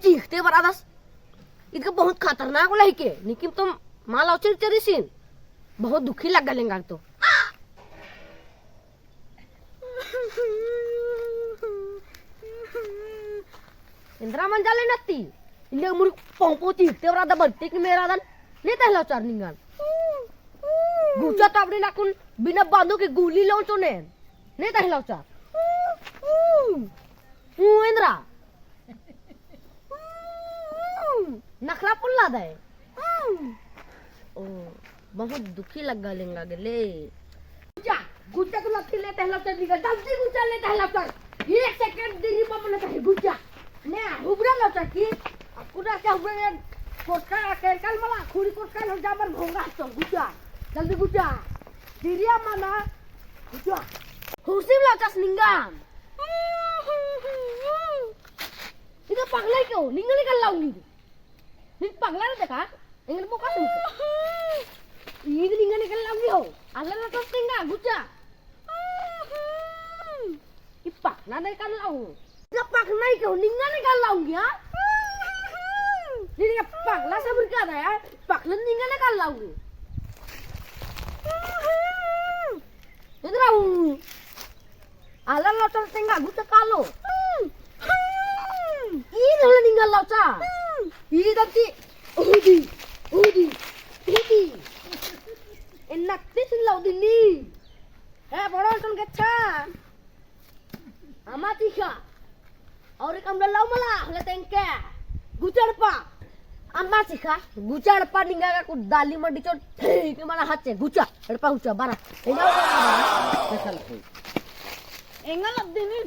चीखते बरादस इनका बहुत खतरनाक वाला है के निकिम तुम माला उचर चरिसिन बहुत दुखी लग गलेंगा तो इंद्रा मन जाले नत्ती इन्हें मुर पोंपो चीखते बरादा बनते कि मेरा दन नहीं तहला चार निंगान गुचा तो अपने नाकुन बिना बांधो के गोली लो तो नहीं तहला चार इंद्रा नखरा पुल्ला दे ओ बहुत दुखी लग गलेंगा गले गुचा गुचा को लत्ती ले तहला चार निकल जल्दी गुचा ले तहला चार 1 सेकंड देरी में अपने कहे गुचा ने हुबरा लो चाकी कुड़ा क्या हुबरे कोटका केरकल मला खुरी कोटका हो जाबर भोंगा तो गुचा जल्दी गुचा दिरिया माना गुचा हुसिम लो चास निंगाम इधर पगला क्यों निंगल निकल लाऊंगी निंग पगला ना देखा इंगल बोका सुन ये निंगल निकल लाऊंगी हो अल्लाह ना तो निंगा गुचा ये पगला नहीं कर लाऊं ना पगला ही क्यों निंगल निकल लाऊंगी हां ini pagla sa berkata ya pagla ningan na kalaw ni itu raw ala lo tar tenga guta kalo ini hal ningan law cha ini tanti udi enak tin law dini boro ton gacha amati kha aur kam law mala hale tengke gucar pa अम्मा सिखा गुचा अड़पा निंगा का कुछ दाली मंडी चो ठीक माना हाथ से गुचा अड़पा गुचा बारा एंगल अब देनी